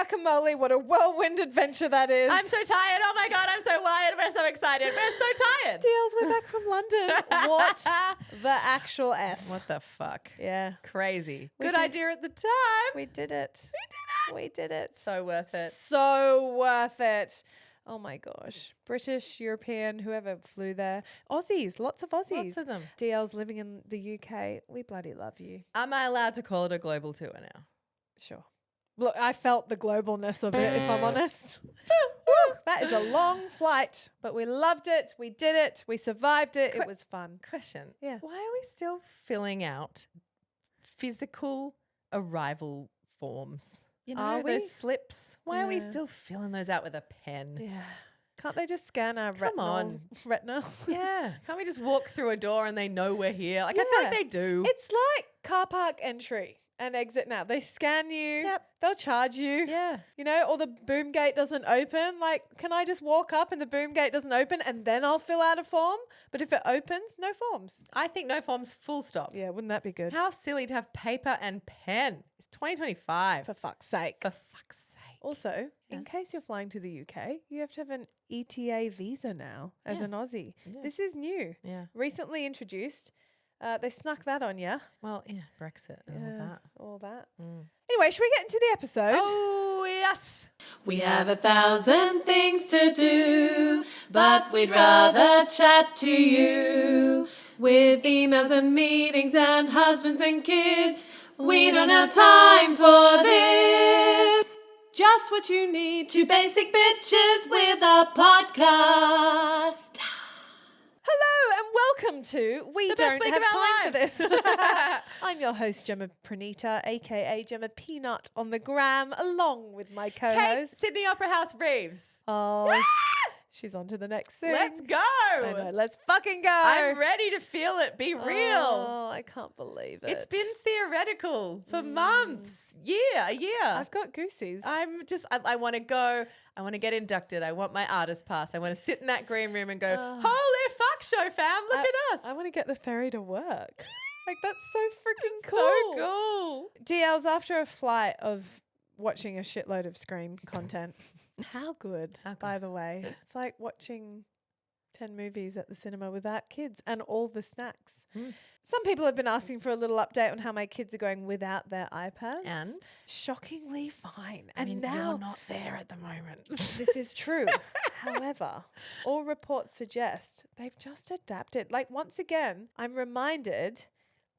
guacamole. What a whirlwind adventure that is. I'm so tired. Oh my God, I'm so wired. We're so excited. We're so tired. DLs, we're back from London. What the actual F? What the fuck? Yeah. Crazy. We Good did- idea at the time. We did it. We did it. So worth it. So worth it. Oh my gosh. British, European, whoever flew there. Aussies, lots of Aussies. Lots of them. DLs living in the UK. We bloody love you. Am I allowed to call it a global tour now? Sure. Look, I felt the globalness of it, if I'm honest. Woo, that is a long flight, but we loved it. We did it. We survived it. It was fun. Question. Yeah. Why are we still filling out physical arrival forms? You know, Are we? those slips. Why are we Yeah. still filling those out with a pen? Yeah. Can't they just scan our Come on. retina? Yeah. Can't we just walk through a door and they know we're here? Like, I feel like Yeah. they do. It's like car park entry and exit now. They scan you. Yep. They'll charge you. Yeah. You know, or the boom gate doesn't open. Like, can I just walk up and the boom gate doesn't open and then I'll fill out a form? But if it opens, no forms. I think no forms, full stop. Yeah, wouldn't that be good? How silly to have paper and pen. It's 2025. For fuck's sake. For fuck's sake. Also, Yeah. in case you're flying to the UK, you have to have an ETA visa now as Yeah. an Aussie. Yeah. This is new. Yeah. Recently introduced. They snuck that on you. Well, yeah, Brexit and all that. All that. Mm. Anyway, should we get into the episode? Oh, yes. We have 1,000 things to do, but we'd rather chat to you. With emails and meetings and husbands and kids, we don't have time for this. Just what you need, two basic bitches with a podcast. Hello and welcome to We The Don't best week Have of Time our for This. I'm your host, Gemma Pranita, aka Gemma Peanut on the gram, along with my Kate, co-host. Sydney Opera House Revz. Oh, she's on to the next thing. Let's go. I know, let's fucking go. I'm ready to feel it. Be real. Oh, I can't believe it. It's been theoretical for months. Yeah, a year. I've got goosies. I want to go. I want to get inducted. I want my artist pass. I want to sit in that green room and go, holy fuck show, fam. Look at us. I want to get the ferry to work. Like, that's so freaking cool. So cool. DLs, after a flight of watching a shitload of screen content. How good, by the way. It's like watching 10 movies at the cinema without kids and all the snacks. Some people have been asking for a little update on how my kids are going without their iPads. And? Shockingly fine. I mean, now you're not there at the moment. this is true. However, all reports suggest they've just adapted. Like, once again, I'm reminded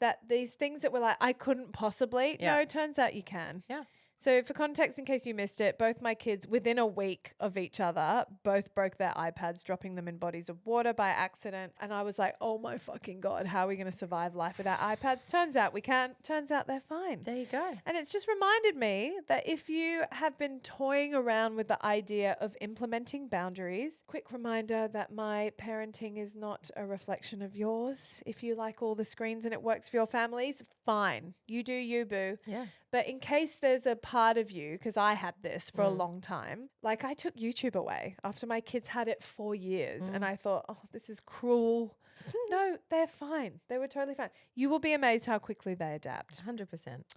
that these things that were like, I couldn't possibly. Yeah. No, turns out you can. Yeah. So for context, in case you missed it, both my kids, within a week of each other, both broke their iPads, dropping them in bodies of water by accident. And I was like, oh my fucking God, how are we going to survive life without iPads? Turns out we can. Turns out they're fine. There you go. And it's just reminded me that if you have been toying around with the idea of implementing boundaries, quick reminder that my parenting is not a reflection of yours. If you like all the screens and it works for your families, fine. You do you, boo. Yeah. But in case there's a part of you, because I had this for a long time, like I took YouTube away after my kids had it for years and I thought, oh, this is cruel. No, they're fine. They were totally fine. You will be amazed how quickly they adapt. 100%.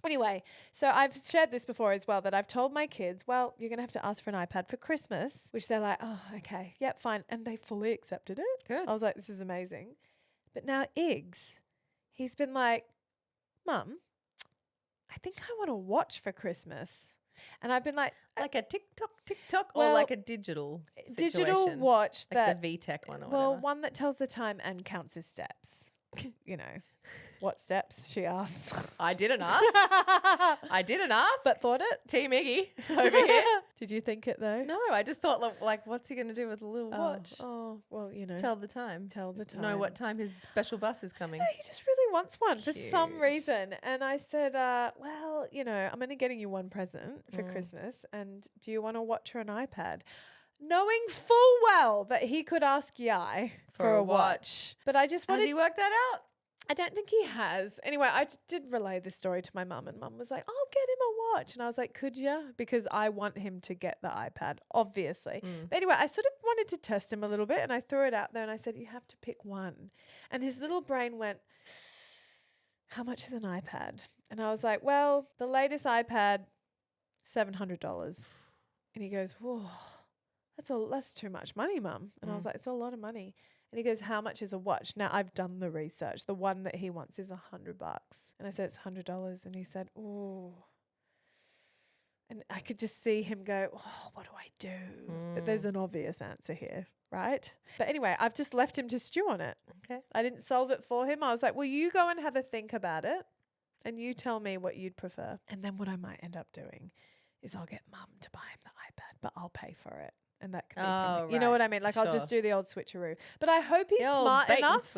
Anyway, so I've shared this before as well, that I've told my kids, well, you're going to have to ask for an iPad for Christmas, which they're like, oh, okay, yep, fine. And they fully accepted it. Good. I was like, this is amazing. But now Iggs, he's been like, Mum, I think I want to watch for Christmas. And I've been like a TikTok, or well, like a digital situation? watch Like that. the VTech one or Well, whatever. one that tells the time and counts his steps. You know, what steps, she asks. I didn't ask. I didn't ask. But thought it. Team Iggy over here. Did you think it though? No, I just thought, like, what's he going to do with a little watch? Oh, well, you know. Tell the time. Tell the time. Know what time his special bus is coming. No, he just really wants one for some Cute. reason. And I said, well, you know, I'm only getting you one present for Christmas. And do you want to watch her an iPad? Knowing full well that he could ask Yai for a watch. But I just wanted... Has he worked that out? I don't think he has. Anyway, I did relay this story to my mum, and mum was like, I'll get him a watch. And I was like, could you? Because I want him to get the iPad, obviously. But anyway, I sort of wanted to test him a little bit, and I threw it out there and I said, you have to pick one. And his little brain went, how much is an iPad? And I was like, well, the latest iPad, $700. And he goes, whoa, that's too much money, Mum. And I was like, it's a lot of money. And he goes, how much is a watch? Now, I've done the research. The one that he wants is $100. And I said, it's $100. And he said, ooh. And I could just see him go, oh, what do I do? But there's an obvious answer here, right? But anyway, I've just left him to stew on it. Okay. I didn't solve it for him. I was like, well, you go and have a think about it and you tell me what you'd prefer. And then what I might end up doing is I'll get Mum to buy him the iPad, but I'll pay for it. And that can be from me. You know what I mean? Like I'll just do the old switcheroo. But I hope he's smart enough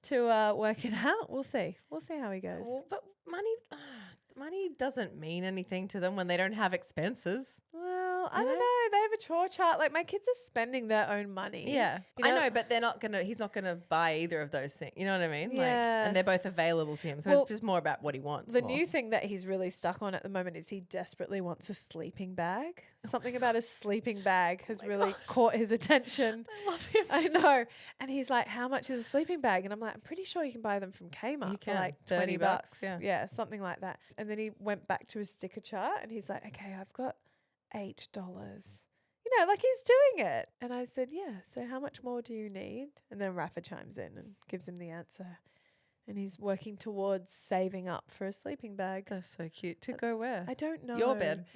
to work it out. We'll see. We'll see how he goes. Well, but money doesn't mean anything to them when they don't have expenses. Well, I don't know. They have a chore chart. Like my kids are spending their own money. Yeah. You know? I know, but he's not gonna buy either of those things. You know what I mean? Yeah. Like, and they're both available to him. So it's just more about what he wants. The new thing that he's really stuck on at the moment is he desperately wants a sleeping bag. Something about a sleeping bag has really caught his attention. I love him. I know. And he's like, how much is a sleeping bag? And I'm like, I'm pretty sure you can buy them from Kmart for like $20. Yeah, something like that. And then he went back to his sticker chart and he's like, okay, I've got $8. You know, like he's doing it. And I said, yeah, so how much more do you need? And then Rafa chimes in and gives him the answer. And he's working towards saving up for a sleeping bag. That's so cute. To go where? I don't know. Your bed.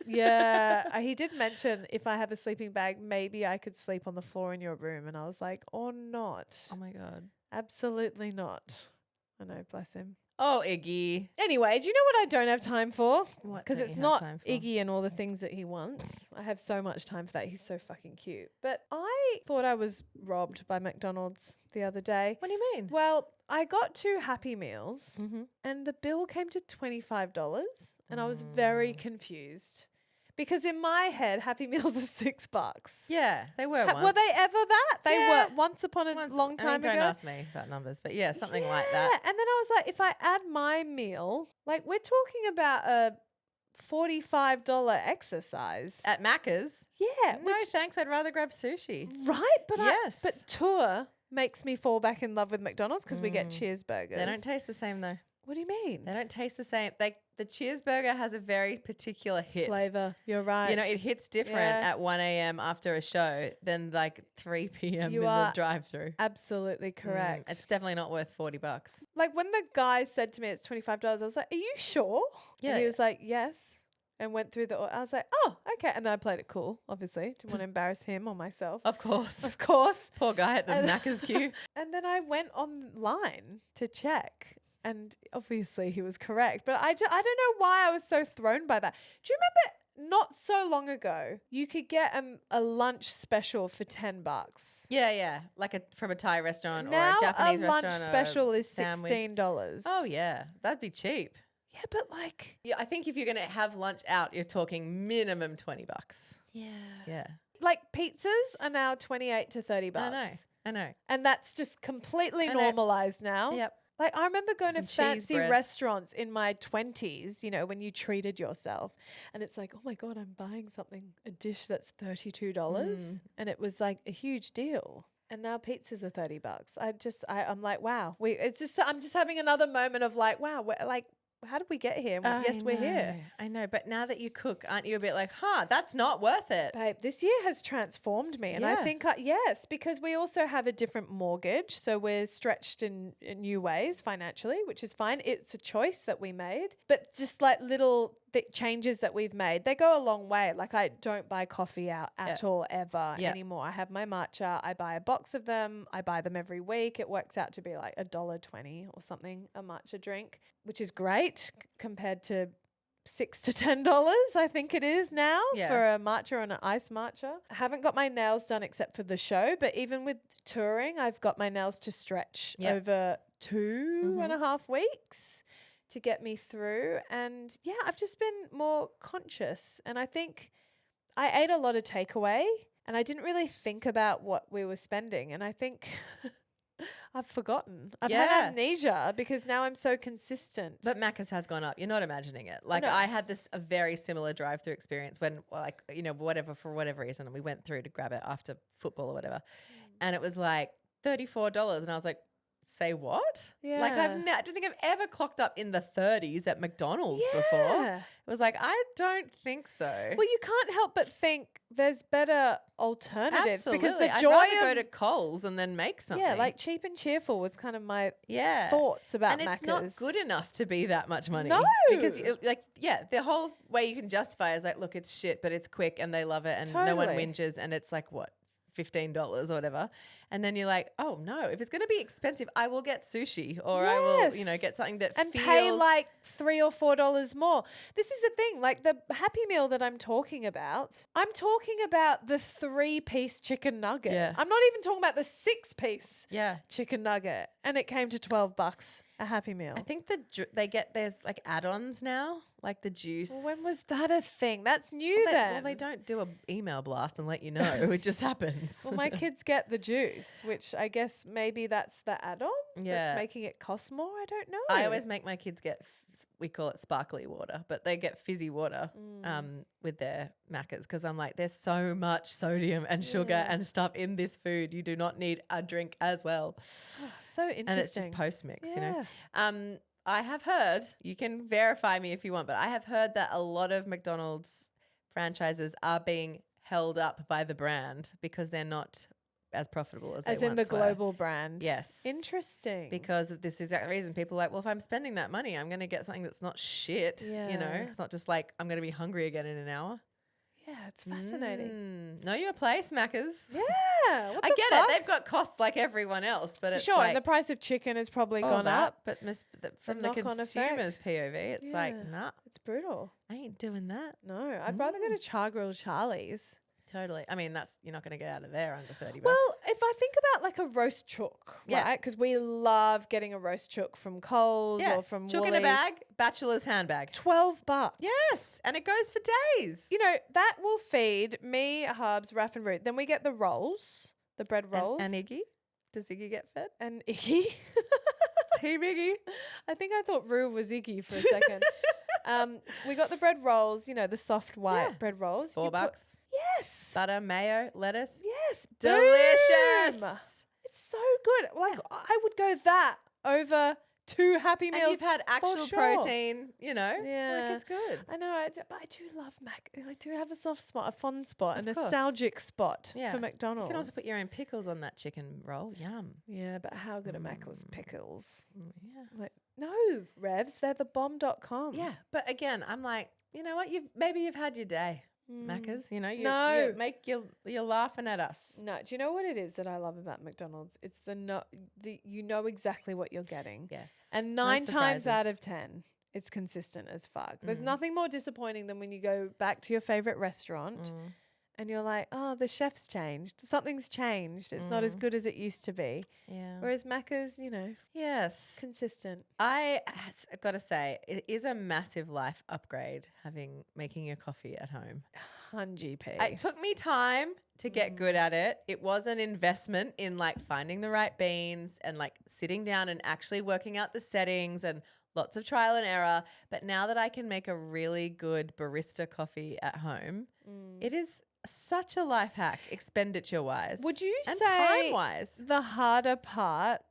Yeah. He did mention if I have a sleeping bag, maybe I could sleep on the floor in your room. And I was like, or not. Oh my God. Absolutely not. I know, bless him. Oh, Iggy. Anyway, do you know what I don't have time for? What Because don't it's you have not time for? Iggy and all the things that he wants. I have so much time for that. He's so fucking cute. But I thought I was robbed by McDonald's the other day. What do you mean? Well, I got 2 Happy Meals Mm-hmm. and the bill came to $25 and I was very confused. Because in my head, Happy Meals are $6. Yeah, they were once. Were they ever that? They Yeah. were once upon a long time ago. Don't ask me about numbers, but yeah, something like that. And then I was like, if I add my meal, like we're talking about a $45 exercise. At Macca's? Yeah. No, thanks. I'd rather grab sushi. Right? But Yes. but Tour makes me fall back in love with McDonald's because we get cheeseburgers. They don't taste the same though. What do you mean? They don't taste the same. Like the cheeseburger has a very particular hit. Flavor. You're right. You know, it hits different at 1 a.m. after a show than like 3 p.m. You in are the drive-through. absolutely correct. It's definitely not worth $40. Like when the guy said to me it's $25, I was like, are you sure? Yeah. And he was like, yes. And went through I was like, oh, okay. And then I played it cool, obviously. Didn't want to embarrass him or myself. Of course. Of course. Poor guy at the And- Macca's queue. And then I went online to check. And obviously he was correct. But I don't know why I was so thrown by that. Do you remember not so long ago, you could get a lunch special for $10? Yeah. Like from a Thai restaurant Now or a Japanese a restaurant. lunch or a special is sandwich. $16. Oh, yeah. That'd be cheap. Yeah, but like. Yeah, I think if you're going to have lunch out, you're talking minimum $20. Yeah. Yeah. Like pizzas are now $28 to $30. I know. And that's just completely I know. normalized now. Yep. Like I remember going Some to cheese fancy bread. restaurants in my 20s, you know, when you treated yourself. And it's like, oh my God, I'm buying a dish that's $32. And it was like a huge deal. And now pizzas are $30. I'm like, wow. I'm just having another moment of like, wow, how did we get here? Yes, we're here. I know. But now that you cook, aren't you a bit like, that's not worth it? Babe, this year has transformed me. And I Yeah. think, yes, because we also have a different mortgage. So we're stretched in new ways financially, which is fine. It's a choice that we made. But just like little changes that we've made, they go a long way. Like I don't buy coffee out at all ever anymore. I have my matcha. I buy a box of them. I buy them every week. It works out to be like $1.20 or something, a matcha drink, which is great compared to $6 to $10, I think it is now for a matcha or an iced matcha. I haven't got my nails done except for the show, but even with touring, I've got my nails to stretch over 2.5 weeks to get me through. And yeah, I've just been more conscious. And I think I ate a lot of takeaway and I didn't really think about what we were spending. And I think I've forgotten. I've had amnesia because now I'm so consistent. But Macca's has gone up. You're not imagining it. Like I had a very similar drive-through experience when, like, you know, for whatever reason, and we went through to grab it after football or whatever, and it was like $34, and I was like, say what? Yeah. Like I don't think I've ever clocked up in the 30s at McDonald's before. Yeah. It was like, I don't think so. Well, you can't help but think there's better alternatives Absolutely. because the I'd joy rather of go to Coles and then make something. yeah, like cheap and cheerful was kind of my yeah. thoughts about and it's Macca's. not good enough to be that much money. No. Because the whole way you can justify is like, look, it's shit, but it's quick and they love it and no one Totally. whinges and it's like what? $15 or whatever. And then you're like, oh no, if it's going to be expensive, I will get sushi or I will, Yes. get something that and feels pay like $3 or $4 more. This is the thing, like the Happy Meal that I'm talking about the 3-piece chicken nugget. Yeah. I'm not even talking about the 6-piece yeah. chicken nugget, and it came to $12 a Happy Meal. I think there's like add-ons now, like the juice. Well, when was that a thing? That's new well, then. they don't do an email blast and let you know. It just happens. Well, my kids get the juice, which I guess maybe that's the add-on Yeah. that's making it cost more. I don't know. I always make my kids get, we call it sparkly water, but they get fizzy water with their Maccas because I'm like, there's so much sodium and sugar and stuff in this food. You do not need a drink as well. so interesting. And it's just post-mix, Yeah. I have heard, you can verify me if you want, but I have heard that a lot of McDonald's franchises are being held up by the brand because they're not as profitable as they As in the once were. global brand. Yes. Interesting. Because of this exact reason. People are like, well, if I'm spending that money, I'm going to get something that's not shit. Yeah. It's not just like I'm going to be hungry again in an hour. yeah, it's fascinating. Know your place, Macca's. Yeah. What I the get fuck? it. They've got costs like everyone else, but it's Sure, like and the price of chicken has probably all gone that, up. But from the knock-on consumer's effect. POV, it's like, Yeah. nah, It's brutal. I ain't doing that. No, I'd rather go to Char Grill Charlie's. Totally. I mean, you're not going to get out of there under $30. Well, if I think about like a roast chook, Yeah. right? Because we love getting a roast chook from Coles or from chook in a Woolies. bag, bachelor's handbag. $12. Yes, and it goes for days. You know, that will feed me, Hubs, Raph and Ruth. Then we get the rolls, the bread rolls. And Iggy? Does Iggy get fed? And Iggy. Team Iggy. I think I thought Rue was Iggy for a second. We got the bread rolls, the soft white bread rolls. You $4. put- Yes. Butter, mayo, lettuce. Yes. Delicious. Boom. It's so good. Like I would go that over 2 Happy Meals. And you've had actual sure. protein, Yeah. like it's good. I know, but I do love Mac. I do have a soft spot, a fond spot, a Of course. nostalgic spot Yeah. for McDonald's. You can also put your own pickles on that chicken roll. Yum. Yeah, but how good are Macca's pickles? Yeah. Like, no, Revz, they're the bomb.com. Yeah, but again, I'm like, you know what? Maybe you've had your day, Macca's. You No. you're laughing at us. No, do you know what it is that I love about McDonald's? It's you know exactly what you're getting. Yes, And No 9 times surprises. out of 10, it's consistent as fuck. There's Mm. nothing more disappointing than when you go back to your favorite restaurant and you're like, oh, the chef's changed. Something's changed. It's not as good as it used to be. Yeah. Whereas Macca's, Yes. consistent. I've got to say, it is a massive life upgrade making your coffee at home. 100p. It took me time to get good at it. It was an investment in like finding the right beans and like sitting down and actually working out the settings and lots of trial and error. But now that I can make a really good barista coffee at home, it is such a life hack, expenditure wise. Would you and say time wise? the harder part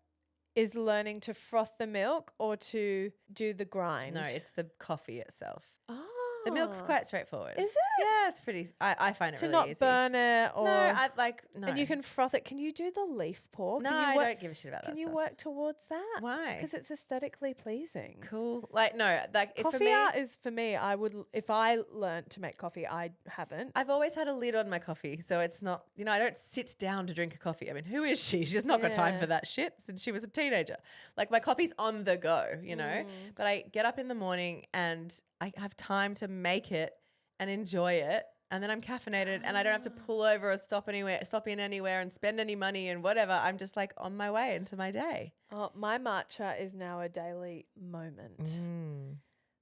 is learning to froth the milk or to do the grind? No, it's the coffee itself. Oh. The milk's quite straightforward. Is it? Yeah, it's pretty. I find it To really not easy. burn it or... No. And you can froth it. Can you do the leaf pour? No, Can you I work, don't give a shit about that. Can you stuff. work towards that? Why? Because it's aesthetically pleasing. Cool. Like no, like if for Coffee me, art is for me. I would, if I learnt to make coffee, I haven't. I've always had a lid on my coffee, so it's not. I don't sit down to drink a coffee. I mean, who is she? She's not got time Yeah. for that shit since she was a teenager. Like my coffee's on the go, But I get up in the morning and I have time to make it and enjoy it. And then I'm caffeinated and I don't have to pull over or stop in anywhere and spend any money and whatever. I'm just like on my way into my day. Oh, my matcha is now a daily moment.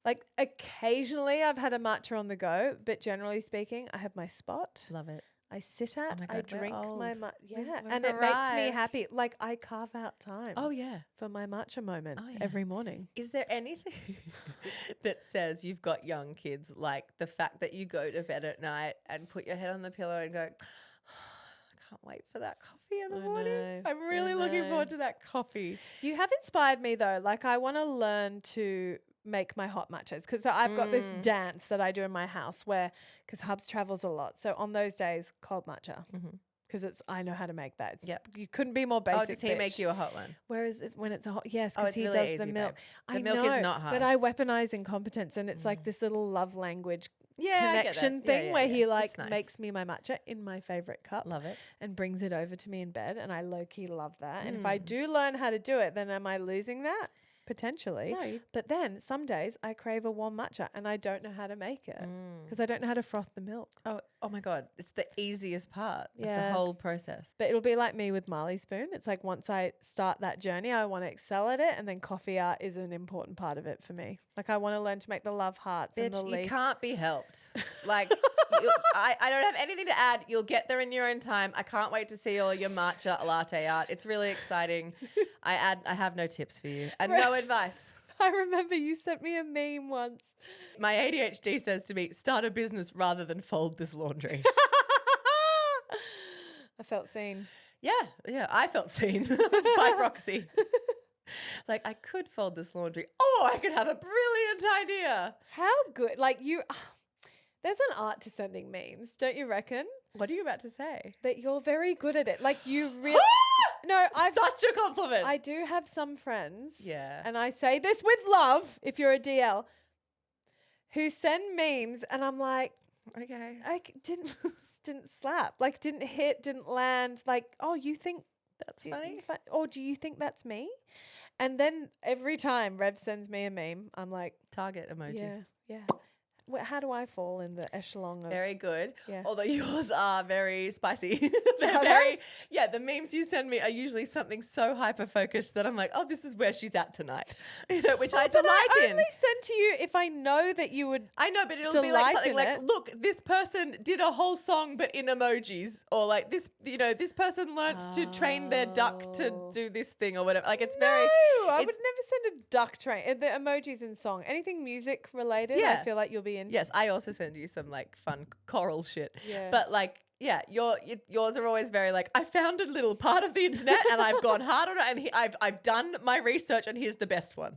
Like occasionally I've had a matcha on the go, but generally speaking, I have my spot. Love it. I sit at, my I God, we're drink my old. matcha. Yeah, We've and it makes me arrived. happy. Like I carve out time Oh yeah. for my matcha moment Oh, yeah. every morning. Is there anything that says you've got young kids, like the fact that you go to bed at night and put your head on the pillow and go, oh, I can't wait for that coffee in the I morning. know. I'm really looking know. forward to that coffee. You have inspired me though. Like I want to learn to make my hot matchas because I've got this dance that I do in my house where because Hubs travels a lot. So on those days, cold matcha because I know how to make that. You couldn't be more basic. Oh, does he make you a hot one? Whereas when it's a hot, yes, because it's he really does easy, the milk. babe. The milk is not hard. But I weaponize incompetence, and it's like this little love language I get that. connection thing where he like It's nice. makes me my matcha in my favorite cup. Love it. And brings it over to me in bed, and I low key love that. And if I do learn how to do it, then am I losing that? Potentially. No. But then some days I crave a warm matcha and I don't know how to make it because I don't know how to froth the milk. Oh my God. It's the easiest part of the Yeah. whole process. But it'll be like me with Marley Spoon. It's like once I start that journey, I want to excel at it, and then coffee art is an important part of it for me. Like I want to learn to make the love hearts and the Bitch, leaf. you can't be helped. Like, I don't have anything to add. You'll get there in your own time. I can't wait to see all your matcha latte art. It's really exciting. I have no tips for you and no advice. I remember you sent me a meme once. My ADHD says to me, start a business rather than fold this laundry. I felt seen. Yeah, I felt seen by proxy. Like, I could fold this laundry. Oh, I could have a brilliant idea. How good. Like you, there's an art to sending memes, don't you reckon? What are you about to say? That you're very good at it. Like you really. No, Such a compliment. I do have some friends. Yeah. And I say this with love, if you're a DL, who send memes and I'm like, Okay. I didn't slap. Like didn't hit, didn't land. Like, oh, you think That's funny. Or do you think that's me? And then every time Revz sends me a meme, I'm like, Target emoji. yeah. How do I fall in the echelon of Very good. Yeah. Although yours are very spicy. They're Are very, the memes you send me are usually something so hyper focused that I'm like, oh, this is where she's at tonight. Which I But delight I in. only send to you if I know that you would. I know, but it'll be like delight something in like, it. look, this person did a whole song but in emojis, or like this, this person learnt to train their duck to do this thing or whatever. Like it's very. No, I would it's- never send a duck train. The emojis in song, anything music related, Yeah. I feel like you'll be in. Yes, I also send you some like fun choral shit. Yeah. But like, yours are always very like, I found a little part of the internet and I've gone hard on it and I've done my research and here's the best one.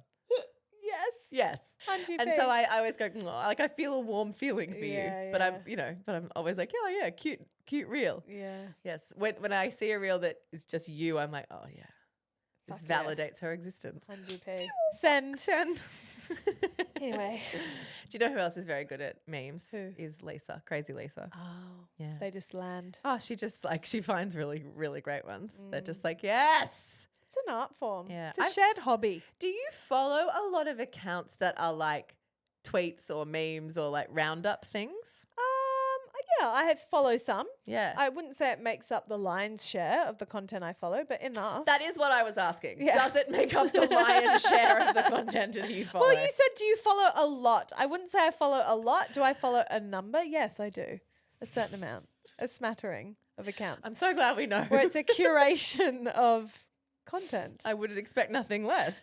Yes. Yes. 100p. And so I always go, like I feel a warm feeling for Yeah, you. But I'm always like, yeah, cute reel. Yeah. Yes. When I see a reel that is just you, I'm like, oh yeah. This Fuck yeah. validates her existence. 100p. Send. Do Anyway. you know who else is very good at memes? Who? Is Lisa. Crazy Lisa. Oh. Yeah. They just land. Oh, she just like, she finds really, really great ones. They're just like, yes. It's an art form. Yeah. It's a shared hobby. Do you follow a lot of accounts that are like tweets or memes or like roundup things? Yeah, I follow some. Yeah. I wouldn't say it makes up the lion's share of the content I follow, but enough. That is what I was asking. Yeah. Does it make up the lion's share of the content that you follow? Well, you said, do you follow a lot? I wouldn't say I follow a lot. Do I follow a number? Yes, I do. A certain amount. A smattering of accounts. I'm so glad we know. Where it's a curation of content. I wouldn't expect nothing less.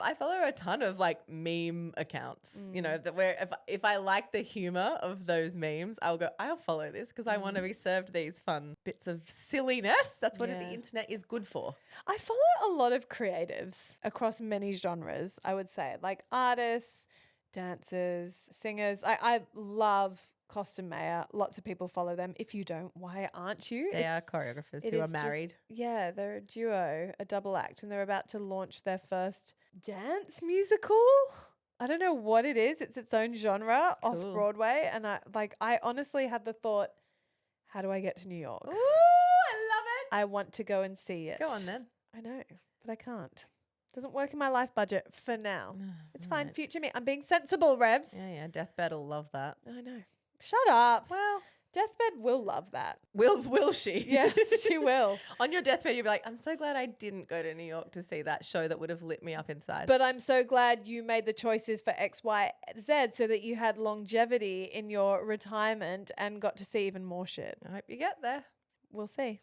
I follow a ton of like meme accounts, that where if I like the humor of those memes, I'll follow this because I want to be served these fun bits of silliness. That's what the internet is good for. I follow a lot of creatives across many genres, I would say, like artists, dancers, singers. I love Costa Mayer. Lots of people follow them. If you don't, why aren't you? They are choreographers it who is are married. They're a duo, a double act, and they're about to launch their first dance musical. I don't know what it is. It's its own genre off Broadway. And I honestly had the thought, how do I get to New York? Ooh, I love it. I want to go and see it. Go on then. I know, but I can't. Doesn't work in my life budget for now. It's fine. Right. Future me. I'm being sensible, Revz. Yeah. Deathbed will love that. I know. Shut up. Well, Deathbed will love that. will she? Yes, she will. On your deathbed, you'll be like, I'm so glad I didn't go to New York to see that show that would have lit me up inside. But I'm so glad you made the choices for X, Y, Z so that you had longevity in your retirement and got to see even more shit. I hope you get there. We'll see.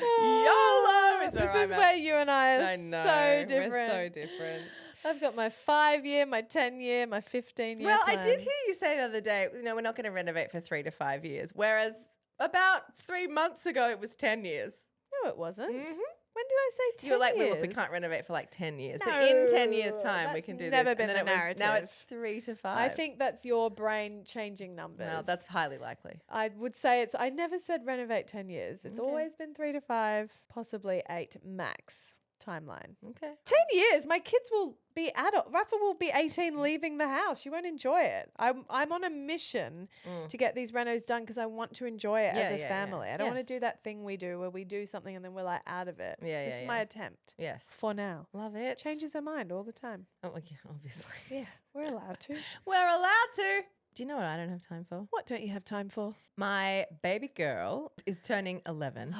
YOLO is where This I'm is at. where you and I are I know. so different. We're so different. I've got my 5-year, my 10-year, my 15-year Well, plan. I did hear you say the other day, we're not going to renovate for 3 to 5 years, whereas about 3 months ago it was 10 years. No, it wasn't. Mhm. When did I say 10 You were like, well, years? look, we can't renovate for like 10 years, but in 10 years' No, time we that's can do never this. been and then the now it's narrative. 3 to 5. I think that's your brain changing numbers. Well, that's highly likely. I would say I never said renovate 10 years. It's Okay. always been 3 to 5, possibly 8 max timeline. Okay. 10 years, my kids will be adult. Rafa will be 18 leaving the house. She won't enjoy it. I'm on a mission to get these renos done because I want to enjoy it as a family. I don't want Yes. to do that thing we do where we do something and then we're like out of it. This is my attempt. Yes. For now. Love it. Changes her mind all the time. Oh, yeah, obviously. Yeah, we're allowed to. We're allowed to. Do you know what I don't have time for? What don't you have time for? My baby girl is turning 11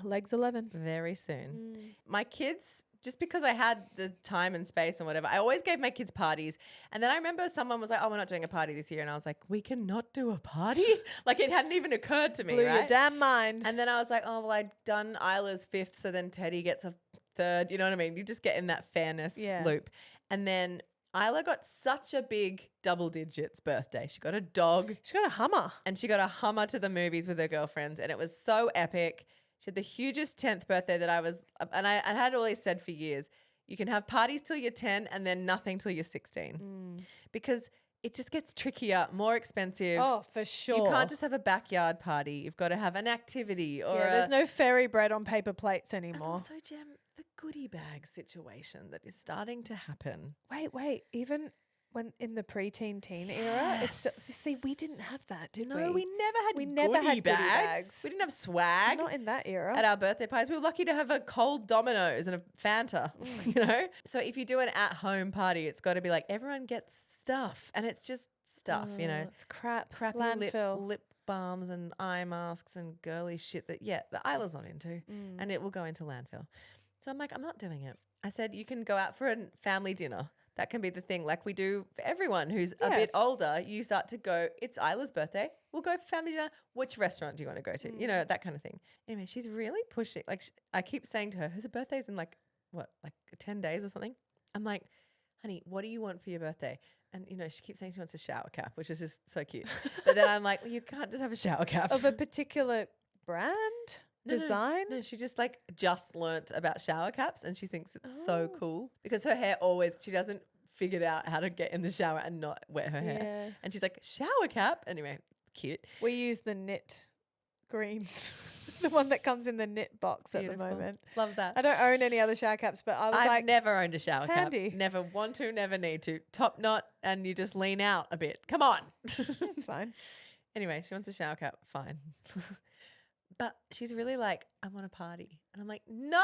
Legs 11. very soon. My kids, just because I had the time and space and whatever, I always gave my kids parties. And then I remember someone was like, oh, we're not doing a party this year. And I was like, we cannot do a party? Like it hadn't even occurred to me, Blew right? your damn mind. And then I was like, oh, well, I'd done Isla's 5th, so then Teddy gets a 3rd. You know what I mean? You just get in that fairness loop. And then Isla got such a big double digits birthday. She got a dog. She got a Hummer. And she got a Hummer to the movies with her girlfriends. And it was so epic. She had the hugest 10th birthday that I had always said for years, you can have parties till you're 10 and then nothing till you're 16. Because it just gets trickier, more expensive. Oh, for sure. You can't just have a backyard party. You've got to have an activity or there's no fairy bread on paper plates And anymore. also, Jem, the goodie bag situation that is starting to happen. Wait. Even when in the preteen teen era, it's see, we didn't have that, did we? No, we never had goodie bags. We didn't have swag. Not in that era. At our birthday parties, we were lucky to have a cold Domino's and a Fanta, you know? So if you do an at-home party, it's got to be like everyone gets stuff and it's just stuff, you know? It's crappy Landfill. Lip balms and eye masks and girly shit that, the Isla's not into and it will go into landfill. So I'm like, I'm not doing it. I said, you can go out for a family dinner. That can be the thing. Like we do for everyone who's a bit older, you start to go, it's Isla's birthday. We'll go for family dinner. Which restaurant do you want to go to? You know, that kind of thing. Anyway, she's really pushing. Like I keep saying to her, her birthday's in like 10 days or something. I'm like, honey, what do you want for your birthday? And, you know, she keeps saying she wants a shower cap, which is just so cute. But then I'm like, well, you can't just have a shower cap. of a particular brand? Design? No, she just learnt about shower caps and she thinks it's so cool because her hair she doesn't figured out how to get in the shower and not wet her hair. Yeah. And she's like, shower cap? Anyway, cute. We use the knit green, the one that comes in the knit box Beautiful. at the moment. Love that. I don't own any other shower caps, but I was I've never owned a shower it's cap. handy. Never want to, never need to. Top knot and you just lean out a bit. Come on. it's fine. Anyway, she wants a shower cap. Fine. But she's really like, I want a party. And I'm like, no.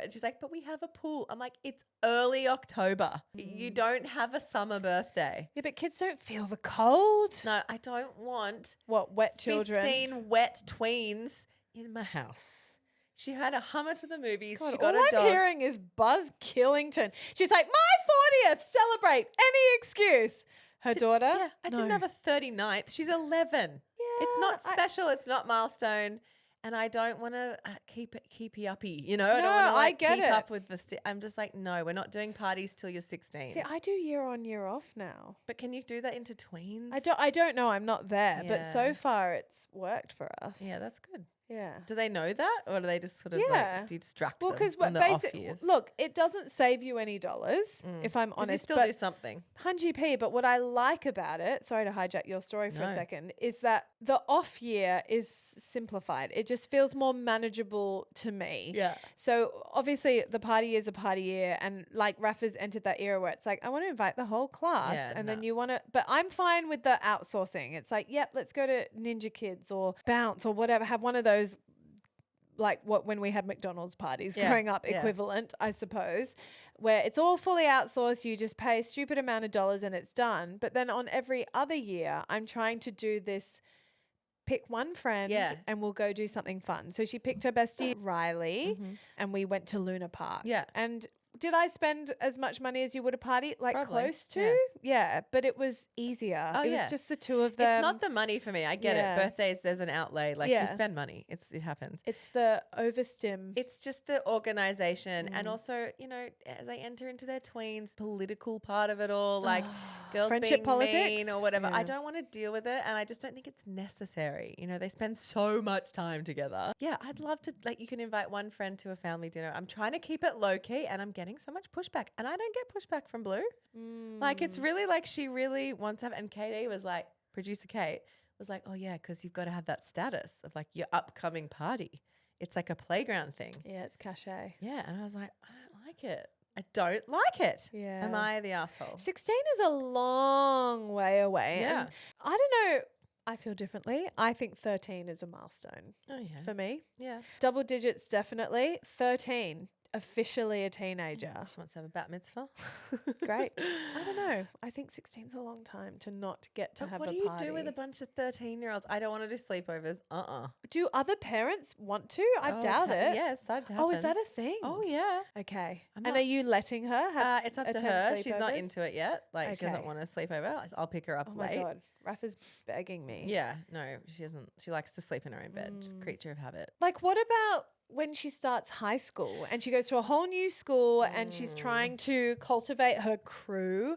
And she's like, but we have a pool. I'm like, it's early October. You don't have a summer birthday. Yeah, but kids don't feel the cold. No, I don't want Wet children? 15 wet tweens in my house. She had a Hummer to the movies. God, she got all a dog. I'm hearing is Buzz Killington. She's like, my 40th, celebrate any excuse. Her daughter? Yeah, I didn't have a 39th. She's 11. Yeah, It's not special. It's not milestone. And I don't want to keepy uppy, you know. I don't No, want to I get keep it. up with I'm just like, no, we're not doing parties till you're 16. See, I do year on, year off now. But can you do that into tweens? I don't know. I'm not there, but Yeah. so far it's worked for us. Yeah, that's good. Yeah. Do they know that, or do they just sort of Yeah. do you distract Well, them because on the off basically, years? look, it doesn't save you any dollars, if I'm 'Cause honest. you still but do something. 100p, but what I like about it, sorry to hijack your story for a No. second, is that the off year is simplified. It just feels more manageable to me. Yeah. So obviously the party is a party year, and like Rafa's entered that era where it's like, I want to invite the whole class, Yeah, and then no. you want to, but I'm fine with the outsourcing. It's like, yep, let's go to Ninja Kids or Bounce or whatever, have one of those, like when we had McDonald's parties growing up, equivalent, I suppose, where it's all fully outsourced. You just pay a stupid amount of dollars and it's done. But then on every other year, I'm trying to do this, pick one friend and we'll go do something fun. So she picked her bestie, Riley, and we went to Luna Park. Yeah. And did I spend as much money as you would a party? Like Probably, close to? Yeah, but it was easier. Oh, it yeah. was just the two of them. It's not the money for me. I get Yeah. it. Birthdays, there's an outlay. Like Yeah. you spend money. It happens. It's the overstim. It's just the organization and also, you know, as they enter into their tweens, political part of it all, like girls Friendship being politics? mean or whatever. I Yeah. don't want to deal with it and I just don't think it's necessary. You know, they spend so much time together. Yeah, I'd love to, like, you can invite one friend to a family dinner. I'm trying to keep it low key and I'm getting so much pushback and I don't get pushback from Blue. Like, it's really like she really wants to have, and Katie was like, producer Kate was like, oh yeah, because you've got to have that status of like your upcoming party. It's like a playground thing. Yeah, it's cachet. Yeah. And I was like, I don't like it. I don't like it. Yeah. Am I the asshole? 16 is a long way away. Yeah. And I don't know. I feel differently. I think 13 is a milestone Oh, yeah. for me. Yeah. Double digits, definitely. 13, officially a teenager. She wants to have a bat mitzvah. Great. I don't know. I think 16 is a long time to not get to But have what a do you party. do with a bunch of 13-year-olds? I don't want to do sleepovers. Do other parents want to? I Oh, doubt it. Yes, I'd happen. Oh, is that a thing? Oh, yeah. Okay. I'm And not- are you letting her have It's up to attend her. She's not sleepovers? into it yet. Like, she doesn't Okay. want to sleep over. I'll pick her up Oh my late. God. Rafa's begging me. Yeah, no, she doesn't. She likes to sleep in her own bed. Just creature of habit. Like, what about when she starts high school and she goes to a whole new school and she's trying to cultivate her crew?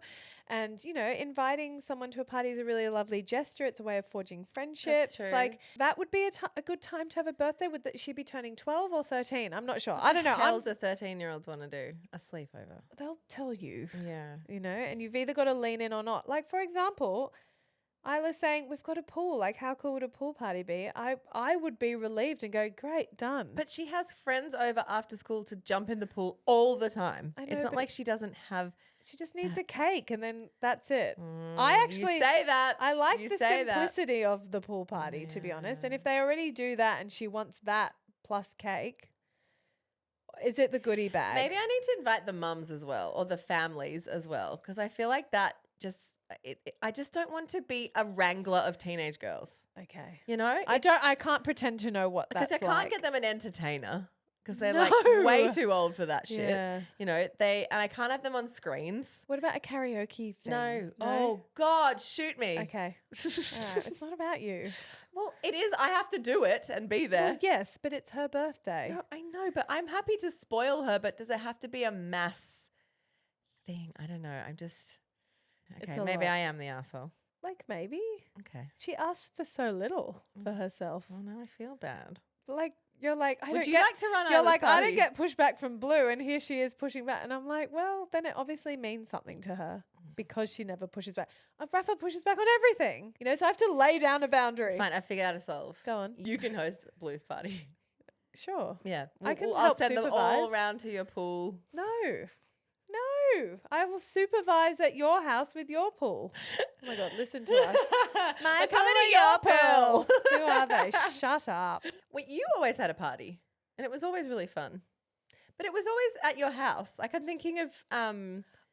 And, you know, inviting someone to a party is a really lovely gesture. It's a way of forging friendships. true. Like, that would be a good time to have a birthday. Would she be turning 12 or 13? I'm not sure. I don't know. How do 13-year-olds want to do? A sleepover. They'll tell you, Yeah. you know, and you've either got to lean in or not. Like, for example, Isla's saying, we've got a pool. Like, how cool would a pool party be? I would be relieved and go, great, done. But she has friends over after school to jump in the pool all the time. I know, It's not but like she doesn't have. she just needs a cake and then that's it. I actually You say that. I like You the say that. simplicity of the pool party, to be honest. And if they already do that and she wants that plus cake, is it the goodie bag? Maybe I need to invite the mums as well or the families as well because I feel like that just. I just don't want to be a wrangler of teenage girls. Okay. You know, I can't pretend to know what that's because I like. can't get them an entertainer because they're No. like way too old for that shit. Yeah. You know, and I can't have them on screens. What about a karaoke thing? No. Oh God, shoot me. Okay. All right. It's not about you. Well, it is. I have to do it and be there. Well, yes, but it's her birthday. No, I know, but I'm happy to spoil her. But does it have to be a mass thing? I don't know. I'm just. It's Okay, a maybe lot. I am the asshole. Like, maybe. Okay. She asks for so little for herself. Well, now I feel bad. Like, you're like, I Would don't you get, like to run you're Isla's like, I party? don't get pushback from Blue, and here she is pushing back. And I'm like, well, then it obviously means something to her because she never pushes back. Rafa pushes back on everything, you know, so I have to lay down a boundary. It's fine. I figured out a solve. Go on. You can host Blue's party. Sure. Yeah. I can I'll help send them all supervise. around to your pool. No. I will supervise at your house with your pool. Oh my God, listen to us. My We're pool coming or to your your pool? pool. Who are they? Shut up. Well, you always had a party, and it was always really fun. But it was always at your house. Like I'm thinking of,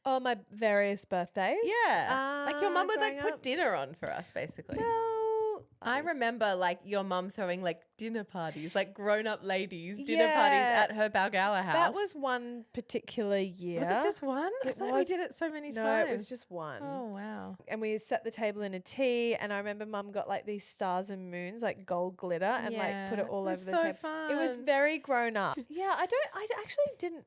Oh, my various birthdays? yeah, like your mum would like growing put up. dinner on for us, basically. Well, I remember like your mum throwing like dinner parties, like grown-up ladies dinner parties Yeah. at her Balgala house. that was one particular year. Was it just one? I It thought was- we did it so many No, times. it was just one. Oh wow. And we set the table in a tea, and I remember Mum got like these stars and moons, like gold glitter, and like put it all it over was the so table. fun. It was very grown up. Yeah, I actually didn't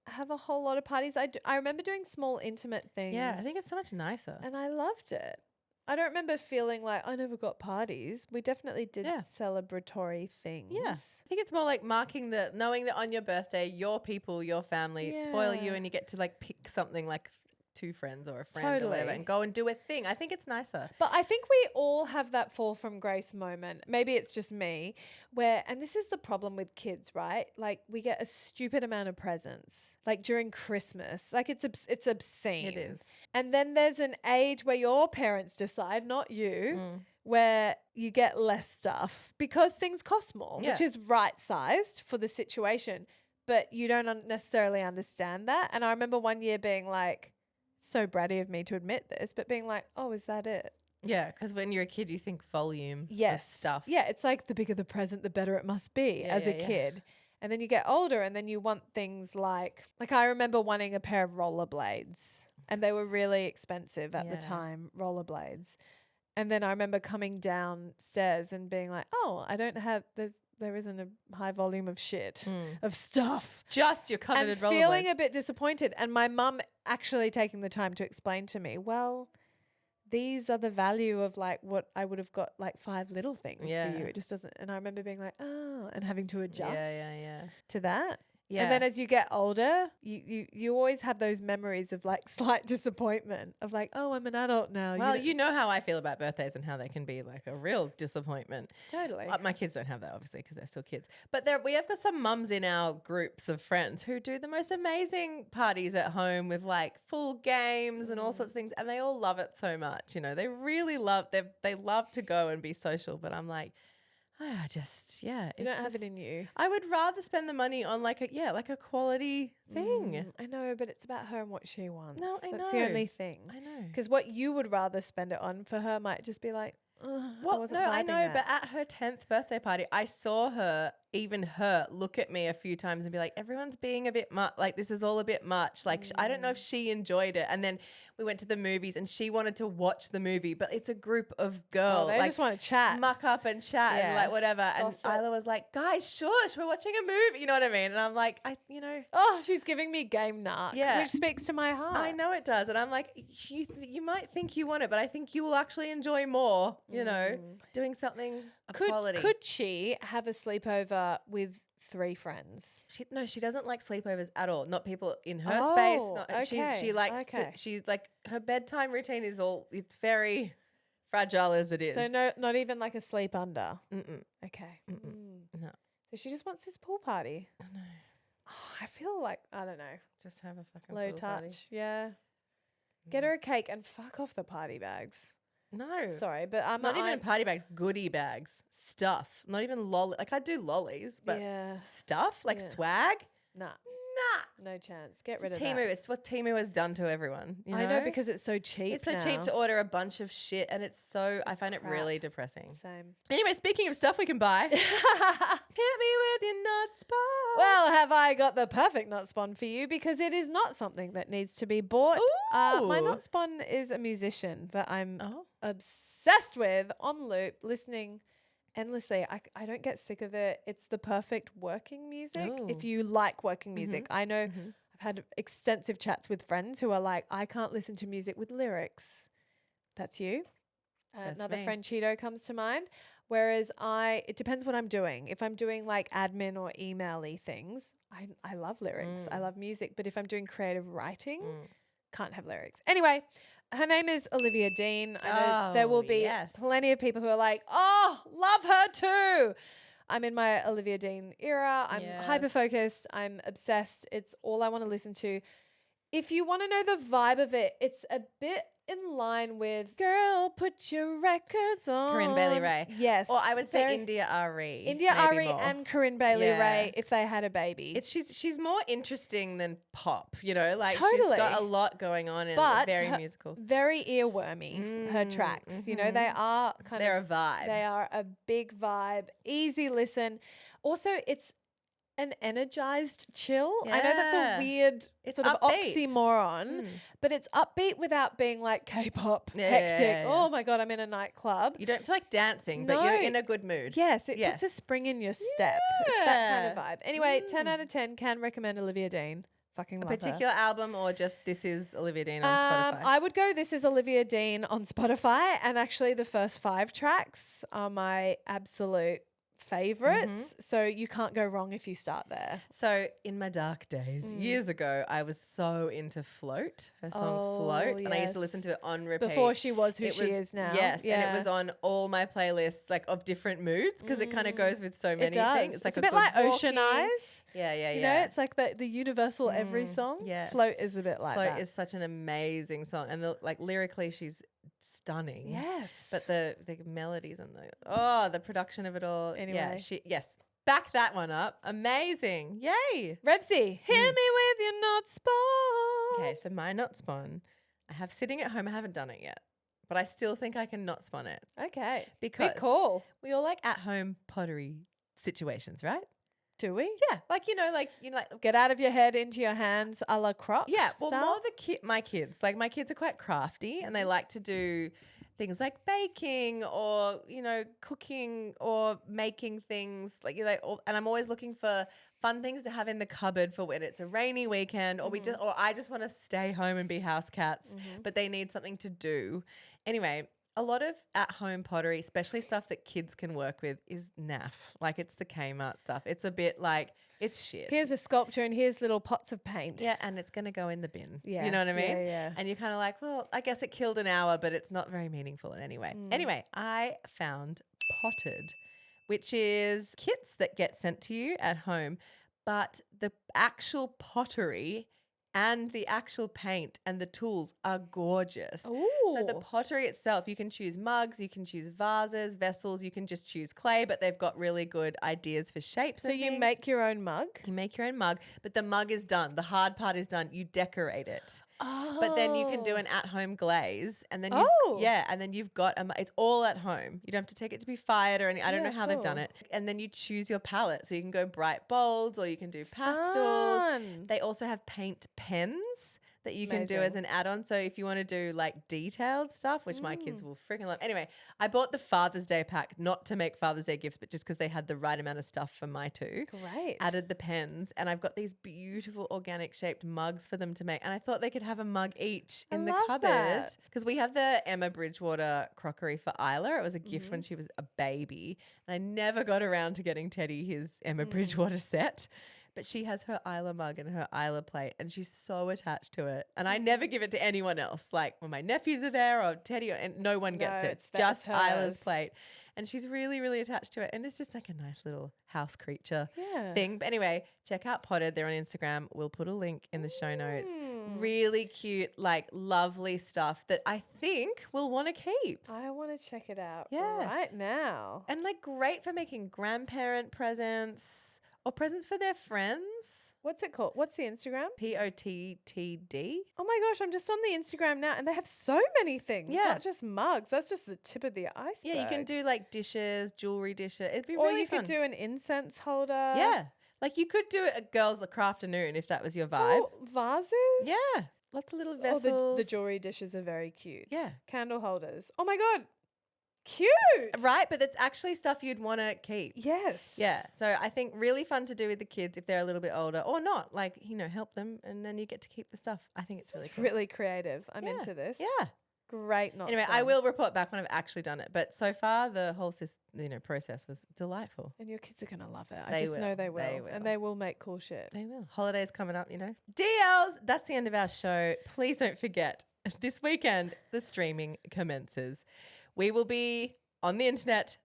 have a whole lot of parties. I remember doing small intimate things. Yeah, I think it's so much nicer. and I loved it. I don't remember feeling like I never got parties. We definitely did Yeah. celebratory things. Yeah. I think it's more like knowing that on your birthday, your people, your family spoil you Yeah. and you get to like pick something like two friends or a friend or whatever Totally. and go and do a thing. I think it's nicer. But I think we all have that fall from grace moment. Maybe it's just me where, and this is the problem with kids, right? Like we get a stupid amount of presents, like during Christmas, like it's obscene. It is. And then there's an age where your parents decide, not you, where you get less stuff because things cost more, which Yeah. is right sized for the situation. But you don't necessarily understand that. And I remember one year being like, so bratty of me to admit this, but being like, oh, is that it? Yeah, because when you're a kid, you think volume Yes. of stuff. Yeah, it's like the bigger the present, the better it must be Yeah, as yeah, a yeah. kid. And then you get older and then you want things like I remember wanting a pair of rollerblades and they were really expensive at the time, rollerblades. And then I remember coming downstairs and being like, oh, I don't have, there isn't a high volume of shit, of stuff. Just your coveted rollerblades. rollerblades. And feeling a bit disappointed. And my mum actually taking the time to explain to me, well, these are the value of like what I would have got like 5 little things for you. It just doesn't. And I remember being like, oh, and having to adjust to that. Yeah. And then as you get older, you always have those memories of like slight disappointment of like, oh, I'm an adult now. Well, you know how I feel about birthdays and how they can be like a real disappointment. Totally. My kids don't have that obviously because they're still kids. But we have got some mums in our groups of friends who do the most amazing parties at home with like full games and all sorts of things. And they all love it so much. You know, they really they love to go and be social. But I'm like, you don't have it in you. I would rather spend the money on like a quality thing. I know, but it's about her and what she wants. No, I know. That's the only thing. I know. Because what you would rather spend it on for her might just be like, I know, but at her 10th birthday party, I saw her look at me a few times and be like, everyone's being a bit much, like this is all a bit much. Like I don't know if she enjoyed it. And then we went to the movies and she wanted to watch the movie, but it's a group of girls. They just want to chat. Muck up and chat and like whatever. And Isla was like, guys, shush, we're watching a movie. You know what I mean? And I'm like, oh, she's giving me game narc, which speaks to my heart. I know it does. And I'm like, you might think you want it, but I think you will actually enjoy more, doing something of quality. Could she have a sleepover with 3 friends? She doesn't like sleepovers at all. Not people in her space. She likes to, she's like, her bedtime routine is it's very fragile as it is. So not even like a sleep under. Okay. No. So she just wants this pool party. I know. Oh, I feel like, I don't know. Just have a fucking low pool touch. party. Yeah. Get her a cake and fuck off the party bags. No. Sorry, but I'm not even party bags, goodie bags, stuff. Not even like I do lollies, but stuff like swag. Nah. No chance. Get rid of Temu. that. It's what Temu has done to everyone. You know? I know, because it's so cheap. It's so cheap to order a bunch of shit, and I find it really depressing. Same. Anyway, speaking of stuff we can buy, hit me with your Notspons. Well, have I got the perfect Notspon for you, because it is not something that needs to be bought. My Notspon is a musician that I'm obsessed with, on loop, listening endlessly. I don't get sick of it. It's the perfect working music. If you like working music, I know I've had extensive chats with friends who are like, I can't listen to music with lyrics. That's you. Another friend, Cheeto, comes to mind. Whereas it depends what I'm doing. If I'm doing like admin or email-y things, I love lyrics. I love music. But if I'm doing creative writing, can't have lyrics. Anyway, her name is Olivia Dean. I know there will be plenty of people who are like, oh, love her too. I'm in my Olivia Dean era. I'm hyper-focused. I'm obsessed. It's all I want to listen to. If you want to know the vibe of it, it's a bit in line with Girl, Put Your Records On. Corinne Bailey Rae. Yes. Or I would say India Arie. India Arie and Corinne Bailey Rae if they had a baby. She's more interesting than pop, like totally. She's got a lot going on and very musical. Very earwormy, her tracks. They are they're a vibe. They are a big vibe. Easy listen. Also, it's an energized chill. I know that's a weird sort of oxymoron, but it's upbeat without being like K-pop hectic. Oh my God, I'm in a nightclub. You don't feel like dancing, but you're in a good mood. Yes, it puts a spring in your step. It's that kind of vibe. Anyway, 10 out of 10, can recommend Olivia Dean. Fucking love her. A particular album or just This Is Olivia Dean on Spotify? I would go This Is Olivia Dean on Spotify, and actually the first 5 tracks are my absolute favorites. So you can't go wrong if you start there. So in my dark days, years ago, I was so into Float, her song Float. And I used to listen to it on repeat. Before she was who she is now. Yes. And it was on all my playlists, like of different moods, because it kind of goes with so many things. It's like a bit like Ocean Eyes. Yeah. You know, it's like the universal every song. Yes. Float is a bit like that. Float is such an amazing song. And lyrically, she's stunning. Yes. But the melodies and the production of it all. Anyway. Back that one up. Amazing. Yay. Revzy, hit me with your Notspon. Okay, so my Notspon, I have sitting at home. I haven't done it yet, but I still think I can Notspon it. Okay. Because Big call. we all like at home pottery situations, right? Do we? Yeah, like Get out of your head into your hands, a la crop. yeah. Well, style? more my kids. Like my kids are quite crafty, and they like to do things like baking or cooking or making things and I'm always looking for fun things to have in the cupboard for when it's a rainy weekend or I just want to stay home and be house cats, but they need something to do. Anyway, a lot of at-home pottery, especially stuff that kids can work with, is naff. Like it's the Kmart stuff. It's a bit like it's shit. Here's a sculpture and here's little pots of paint. Yeah, and it's going to go in the bin. Yeah. You know what I mean? Yeah. And you're kind of like, well, I guess it killed an hour, but it's not very meaningful in any way. Anyway, I found Potted, which is kits that get sent to you at home, but the actual pottery and the actual paint and the tools are gorgeous. Ooh. So the pottery itself, you can choose mugs, you can choose vases, vessels, you can just choose clay, but they've got really good ideas for shapes. So and you things. make your own mug? You make your own mug, but the mug is done. The hard part is done. You decorate it. Oh. But then you can do an at-home glaze, and then you've got it's all at home. You don't have to take it to be fired or anything. I don't know how they've done it. And then you choose your palette, so you can go bright bolds or you can do pastels. Fun. They also have paint pens that you can do as an add-on. So if you want to do like detailed stuff, which my kids will freaking love. Anyway, I bought the Father's Day pack, not to make Father's Day gifts, but just because they had the right amount of stuff for my two. Great. Added the pens, and I've got these beautiful organic shaped mugs for them to make. And I thought they could have a mug each in the cupboard. Because we have the Emma Bridgewater crockery for Isla. It was a gift when she was a baby. And I never got around to getting Teddy his Emma Bridgewater set. But she has her Isla mug and her Isla plate, and she's so attached to it. And I never give it to anyone else. Like when my nephews are there or Teddy, and no one gets it. It's just Isla's plate. And she's really, really attached to it. And it's just like a nice little house creature thing. But anyway, check out Potted. They're on Instagram. We'll put a link in the show notes. Really cute, like lovely stuff that I think we'll want to keep. I want to check it out right now. And like great for making grandparent presents. Or presents for their friends. What's it called? What's the Instagram? POTTD. Oh my gosh, I'm just on the Instagram now and they have so many things. Yeah. Not just mugs. That's just the tip of the iceberg. Yeah, you can do like dishes, jewelry dishes. It'd be or really you fun. could do an incense holder. Yeah. Like you could do a girls' crafternoon if that was your vibe. Oh, vases? Yeah. Lots of little vessels. Oh, the jewelry dishes are very cute. Yeah. Candle holders. Oh my God. Cute. Right, but it's actually stuff you'd want to keep. Yes. Yeah. So I think really fun to do with the kids if they're a little bit older or not. Like, help them and then you get to keep the stuff. I think it's really cool. Really creative. I'm into this. Yeah. Great. Notspons. Anyway, I will report back when I've actually done it. But so far, the whole process was delightful. And your kids are going to love it. They I just will. know they will. They will. And they will make cool shit. They will. Holidays coming up, DLs, that's the end of our show. Please don't forget, this weekend, the streaming commences. We will be on the internet.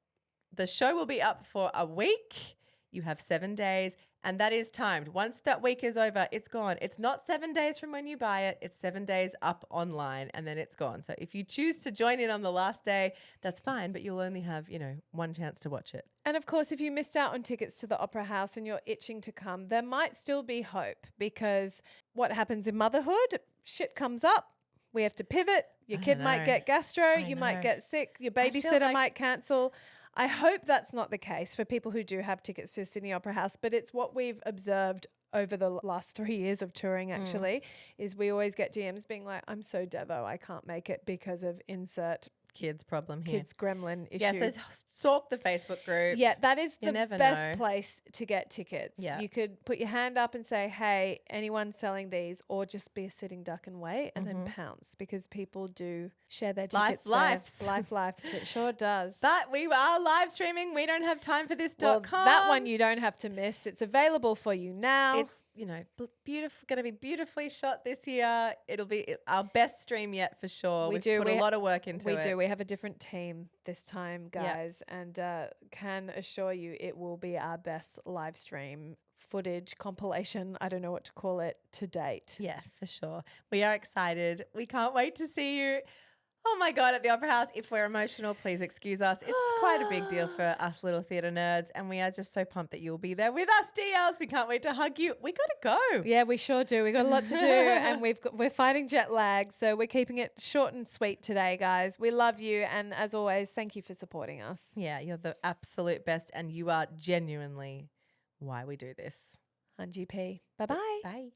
The show will be up for a week. You have 7 days, and that is timed. Once that week is over, it's gone. It's not 7 days from when you buy it. It's 7 days up online, and then it's gone. So if you choose to join in on the last day, that's fine, but you'll only have, one chance to watch it. And of course, if you missed out on tickets to the Opera House and you're itching to come, there might still be hope, because what happens in motherhood, shit comes up. We have to pivot. Your kid might get gastro. You might get sick. Your babysitter might cancel. I hope that's not the case for people who do have tickets to Sydney Opera House, but it's what we've observed over the last 3 years of touring actually, is we always get DMs being like, I'm so devo, I can't make it because of insert kids problem here. kids gremlin issue. Yeah, so stalk the Facebook group. Yeah, that is You the never best know. place to get tickets. Yeah. You could put your hand up and say, hey, anyone selling these, or just be a sitting duck and wait and then pounce, because people do share their tickets. Lives. Life, it sure does. But we are live streaming. We don't have time for this.com. That one you don't have to miss. It's available for you now. It's, beautiful, going to be beautifully shot this year. It'll be our best stream yet for sure. We've put a lot of work into it. We do. We have a different team this time, guys, and can assure you it will be our best live stream footage compilation. I don't know what to call it to date. Yeah, for sure. We are excited. We can't wait to see you. Oh my God, at the Opera House. If we're emotional, please excuse us. It's quite a big deal for us little theatre nerds, and we are just so pumped that you'll be there with us, DLs. We can't wait to hug you. We got to go. Yeah, we sure do. We got a lot to do, and we're fighting jet lag, so we're keeping it short and sweet today, guys. We love you, and as always, thank you for supporting us. Yeah, you're the absolute best, and you are genuinely why we do this. Hanji P. Bye-bye. Bye.